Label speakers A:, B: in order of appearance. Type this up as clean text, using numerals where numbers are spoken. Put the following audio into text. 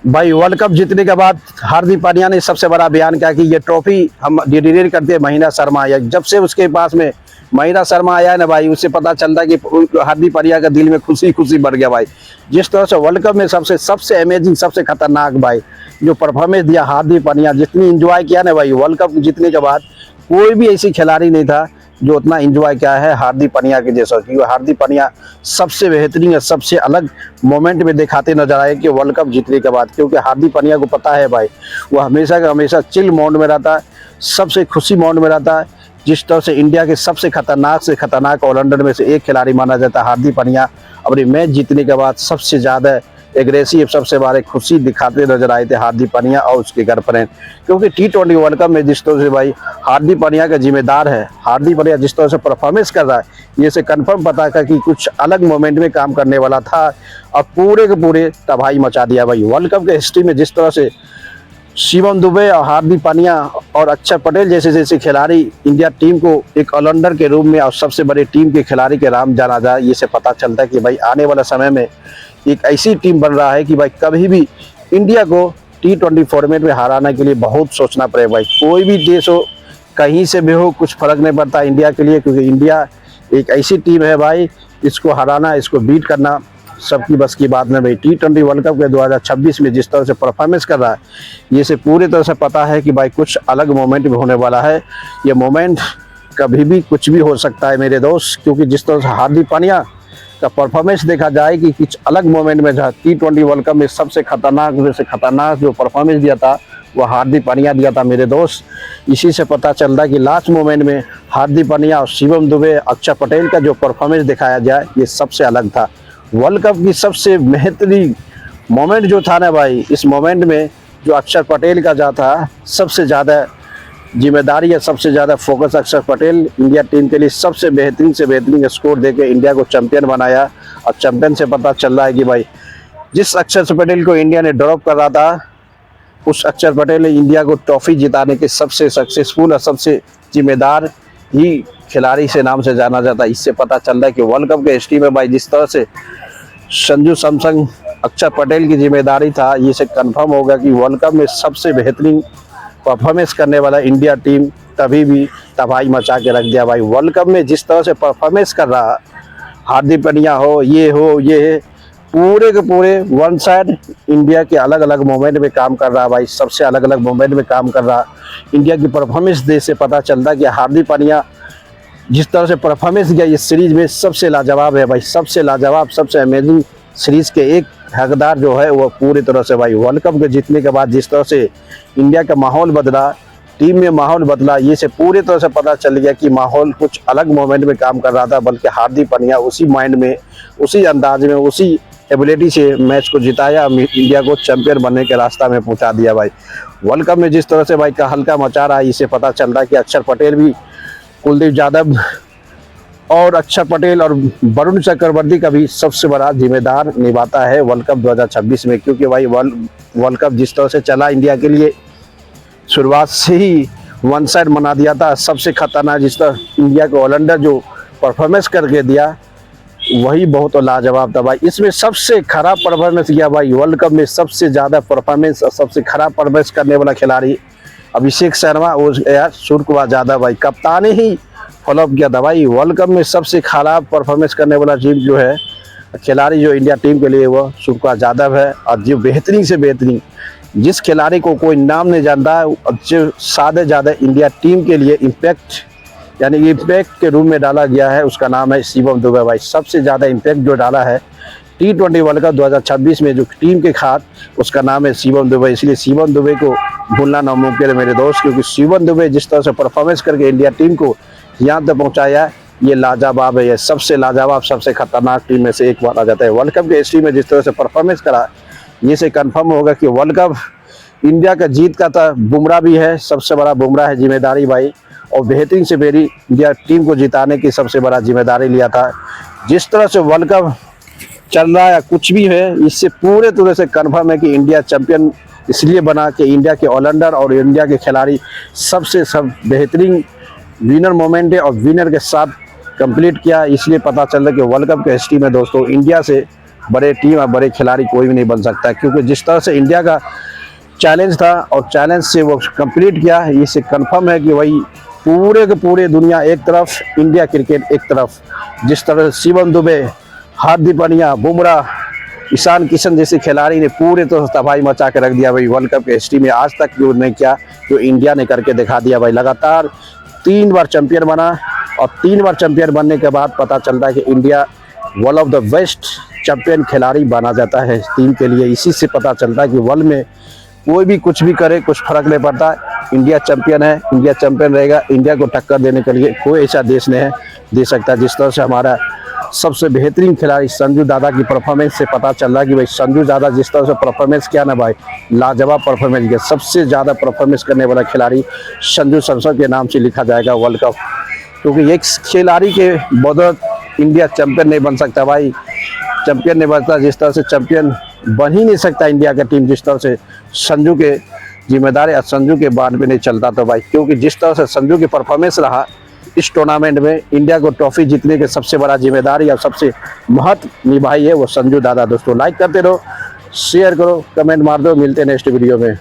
A: भाई world cup जीतने के बाद हार्दिक पांड्या ने सबसे बड़ा बयान किया कि ये ट्रॉफी हम डिडिकेट करते हैं महेंद्र शर्मा आया। जब से उसके पास में महेंद्र शर्मा आया है ना भाई, उससे पता चलता है कि हार्दिक पांड्या का दिल में खुशी खुशी बढ़ गया भाई। जिस तरह से वर्ल्ड कप में सबसे सबसे अमेजिंग, सबसे खतरनाक भाई जो परफॉर्मेंस दिया हार्दिक पांड्या, जितनी इंजॉय किया ना भाई वर्ल्ड कप जीतने के बाद, कोई भी ऐसी खिलाड़ी नहीं था जो उतना एंजॉय किया है हार्दिक पांड्या के जैसा। क्योंकि हार्दिक पांड्या सबसे बेहतरीन और सबसे अलग मोमेंट में दिखाते नजर आए कि वर्ल्ड कप जीतने के बाद। क्योंकि हार्दिक पांड्या को पता है भाई, वो हमेशा का हमेशा चिल मोड में रहता है, सबसे खुशी मोड में रहता है। जिस तरह से इंडिया के सबसे खतरनाक से खतरनाक ऑलराउंडर में से एक खिलाड़ी माना जाता है हार्दिक पांड्या, अपने मैच जीतने के बाद सबसे ज़्यादा एग्रेसिव, सबसे बड़े खुशी दिखाते नजर आए थे हार्दिक पांड्या और उसके गर्लफ्रेंड। क्योंकि T20 वर्ल्ड कप में जिस तरह से भाई हार्दिक पांड्या का जिम्मेदार है, हार्दिक पांड्या जिस तरह से परफॉर्मेंस कर रहा है, ये से कंफर्म पता था कि कुछ अलग मोमेंट में काम करने वाला था और पूरे के पूरे तबाही मचा दिया भाई। वर्ल्ड कप के हिस्ट्री में जिस तरह से शिवम दुबे और हार्दिक पांड्या और अक्षर पटेल जैसे जैसे खिलाड़ी इंडिया टीम को एक ऑलराउंडर के रूप में और सबसे बड़े टीम के खिलाड़ी के नाम जाना जाए, ये से पता चलता है कि भाई आने वाला समय में एक ऐसी टीम बन रहा है कि भाई कभी भी इंडिया को T20 फॉर्मेट में हराने के लिए बहुत सोचना पड़ेगा भाई। कोई भी देश हो, कहीं से भी हो, कुछ फर्क नहीं पड़ता इंडिया के लिए। क्योंकि इंडिया एक ऐसी टीम है भाई, इसको हराना, इसको बीट करना सबकी बस की बात नहीं भाई। T20 वर्ल्ड कप के 2026 में जिस तरह से परफॉर्मेंस कर रहा है, ये से पूरी तरह से पता है कि भाई कुछ अलग मोमेंट भी होने वाला है। ये मोमेंट कभी भी कुछ भी हो सकता है मेरे दोस्त। क्योंकि जिस तरह से हार्दिक पांड्या का परफॉर्मेंस देखा जाए कि कुछ अलग मोमेंट में था, T20 वर्ल्ड कप में सबसे खतरनाक जो परफॉर्मेंस दिया था वो हार्दिक पांड्या दिया था मेरे दोस्त। इसी से पता चलता है कि लास्ट मोमेंट में हार्दिक पांड्या और शिवम दुबे, अक्षर पटेल का जो परफॉर्मेंस दिखाया जाए, ये सबसे अलग था। वर्ल्ड कप की सबसे बेहतरीन मोमेंट जो था ना भाई, इस मोमेंट में जो अक्षर पटेल का जा था, सबसे ज़्यादा जिम्मेदारी है, सबसे ज़्यादा फोकस अक्षर पटेल इंडिया टीम के लिए सबसे बेहतरीन से बेहतरीन स्कोर देके इंडिया को चैंपियन बनाया। और चैंपियन से पता चल रहा है कि भाई जिस अक्षर पटेल को इंडिया ने ड्रॉप कर रहा था, उस अक्षर पटेल ने इंडिया को ट्रॉफी जिताने के सबसे सक्सेसफुल और सबसे जिम्मेदार ही खिलाड़ी से नाम से जाना जाता है। इससे पता चल रहा है कि वर्ल्ड कप के हिस्ट्री में भाई जिस तरह से संजू सैमसन अक्षर पटेल की जिम्मेदारी था, ये से कन्फर्म होगा कि वर्ल्ड कप में सबसे बेहतरीन परफॉर्मेंस करने वाला इंडिया टीम तभी भी तबाही मचा के रख दिया भाई। वर्ल्ड कप में जिस तरह से परफॉर्मेंस कर रहा हार्दिक पांड्या हो, ये है, पूरे के पूरे वन साइड इंडिया के अलग अलग मोमेंट में काम कर रहा भाई, सबसे अलग अलग मोमेंट में काम कर रहा। इंडिया की परफॉर्मेंस देख से पता चलता कि हार्दिक पांड्या जिस तरह से परफॉर्मेंस किया इस सीरीज में सबसे लाजवाब है भाई, सबसे लाजवाब, सबसे अमेजिंग सीरीज के एक हकदार जो है वो पूरी तरह से भाई वर्ल्ड कप के जीतने के बाद जिस तरह से इंडिया का माहौल बदला, टीम में माहौल बदला, ये से पूरी तरह से पता चल गया कि माहौल कुछ अलग मोमेंट में काम कर रहा था। बल्कि हार्दिक पांड्या उसी माइंड में, उसी अंदाज में, उसी एबिलिटी से मैच को जिताया, इंडिया को चैंपियन बनने के रास्ता में पहुंचा दिया भाई। वर्ल्ड कप में जिस तरह से भाई का हल्का मचा रहा है, इससे पता चल रहा है कि अक्षर पटेल भी, कुलदीप यादव और अक्षर पटेल और वरुण चक्रवर्ती का भी सबसे बड़ा जिम्मेदार निभाता है वर्ल्ड कप 2026 में। क्योंकि भाई वर्ल्ड कप जिस तरह से चला इंडिया के लिए, शुरुआत से ही वन साइड बना दिया था। सबसे खतरनाक जिस तरह इंडिया को ऑलराउंडर जो परफॉर्मेंस करके दिया, वही बहुत लाजवाब था भाई। इसमें सबसे खराब परफॉर्मेंस किया भाई वर्ल्ड कप में, सबसे ज़्यादा परफॉर्मेंस और सबसे खराब परफॉर्मेंस करने वाला खिलाड़ी अभिषेक शर्मा और सूर्य कुमार यादव भाई, कप्तान ही फॉलोअप किया था भाई। वर्ल्ड कप में सबसे खराब परफॉर्मेंस करने वाला टीम जो है, खिलाड़ी जो इंडिया टीम के लिए, वो सूर्य कुमार यादव है। और जो बेहतरीन से बेहतरीन, जिस खिलाड़ी को कोई नाम नहीं जानता, जो ज़्यादा इंडिया टीम के लिए इम्पैक्ट यानी इम्पैक्ट के रूप में डाला गया है, उसका नाम है शिवम दुबे भाई। सबसे ज़्यादा इम्पैक्ट जो डाला है T20 वर्ल्ड कप 2026 में जो टीम के खात, उसका नाम है शिवम दुबे। इसलिए शिवम दुबे को भूलना नामुमकिन है मेरे दोस्त। क्योंकि शिवम दुबे जिस तरह से परफॉर्मेंस करके इंडिया टीम को यहाँ तक पहुँचाया, ये लाजवाब है। ये सबसे लाजवाब, सबसे खतरनाक टीम में से एक माना जाता है। वर्ल्ड कप के हिस्ट्री में जिस तरह से परफॉर्मेंस करा, ये से कन्फर्म होगा कि वर्ल्ड कप इंडिया का जीत का था। बुमराह भी है, सबसे बड़ा बुमराह है जिम्मेदारी भाई, और बेहतरीन से बेहतरीन इंडिया टीम को जिताने की सबसे बड़ा जिम्मेदारी लिया था। जिस तरह से वर्ल्ड कप चल रहा है, कुछ भी है, इससे पूरे तरह से कन्फर्म है कि इंडिया चैंपियन इसलिए बना कि इंडिया के ऑलराउंडर और इंडिया के खिलाड़ी सबसे बेहतरीन विनर मोमेंट है और विनर के साथ कंप्लीट किया। इसलिए पता चल रहा है कि वर्ल्ड कप के हिस्ट्री में दोस्तों इंडिया से बड़े टीम और बड़े खिलाड़ी कोई भी नहीं बन सकता, क्योंकि जिस तरह से इंडिया का चैलेंज था और चैलेंज से वो कंप्लीट किया, इससे कंफर्म है कि वही पूरे के पूरे दुनिया एक तरफ, इंडिया क्रिकेट एक तरफ। जिस तरह से शिवम दुबे, हार्दिक पांड्या, बुमराह, ईशान किशन जैसे खिलाड़ी ने पूरे तो तबाही मचा के रख दिया भाई। वर्ल्ड कप के हिस्ट्री में आज तक जो नहीं किया, जो इंडिया ने करके दिखा दिया भाई। लगातार 3 बार चैंपियन बना, और 3 बार चैंपियन बनने के बाद पता चलता है कि India one of the best champion खिलाड़ी बना जाता है टीम के लिए। इसी से पता चलता है कि वर्ल्ड में कोई भी कुछ भी करे, कुछ फर्क नहीं पड़ता। इंडिया चैंपियन है, इंडिया चैंपियन रहेगा। इंडिया को टक्कर देने के लिए कोई ऐसा देश नहीं है दे सकता। जिस तरह से हमारा सबसे बेहतरीन खिलाड़ी संजू दादा की परफॉर्मेंस से पता चल रहा है कि भाई संजू दादा जिस तरह से परफॉर्मेंस किया ना भाई, लाजवाब परफॉर्मेंस किया। सबसे ज़्यादा परफॉर्मेंस करने वाला खिलाड़ी संजू सैमसन के नाम से लिखा जाएगा वर्ल्ड कप, क्योंकि एक खिलाड़ी के बदौलत इंडिया चैंपियन नहीं बन सकता भाई। चैंपियन नहीं बनता, जिस तरह से चैंपियन बन ही नहीं सकता इंडिया का टीम जिस तरह से संजू के जिम्मेदारी और संजू के बाद में नहीं चलता तो भाई। क्योंकि जिस तरह से संजू की परफॉर्मेंस रहा इस टूर्नामेंट में, इंडिया को ट्रॉफी जीतने के सबसे बड़ा जिम्मेदारी और सबसे महत्व निभाई है वो संजू दादा। दोस्तों लाइक करते रहो, शेयर करो, कमेंट मार दो। मिलते हैं नेक्स्ट वीडियो में।